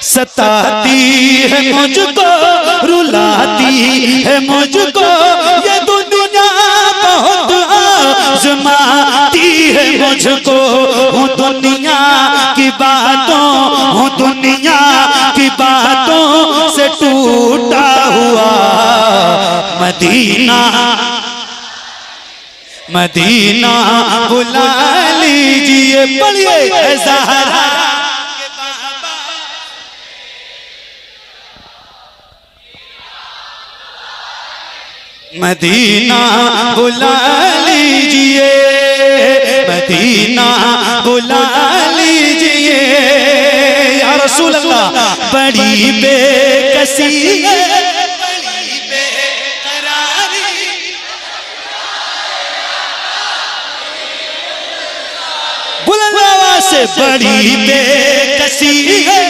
सताती है मुझको, रुलाती है मुझको, ये दुनिया बहुत आज़माती है मुझको। हूँ दुनिया की बातों, हूँ दुनिया की बातों से टूटा हुआ। मदीना मदीना बुला लीजिए, पढ़िए ज़हरा। मदीना बुला लीजिए, मदीना बुला लीजिए या रसूल अल्लाह। बड़ी बेकसी है, बड़ी बेकरारी, बुलंद आवाज से बड़ी बेकसी है।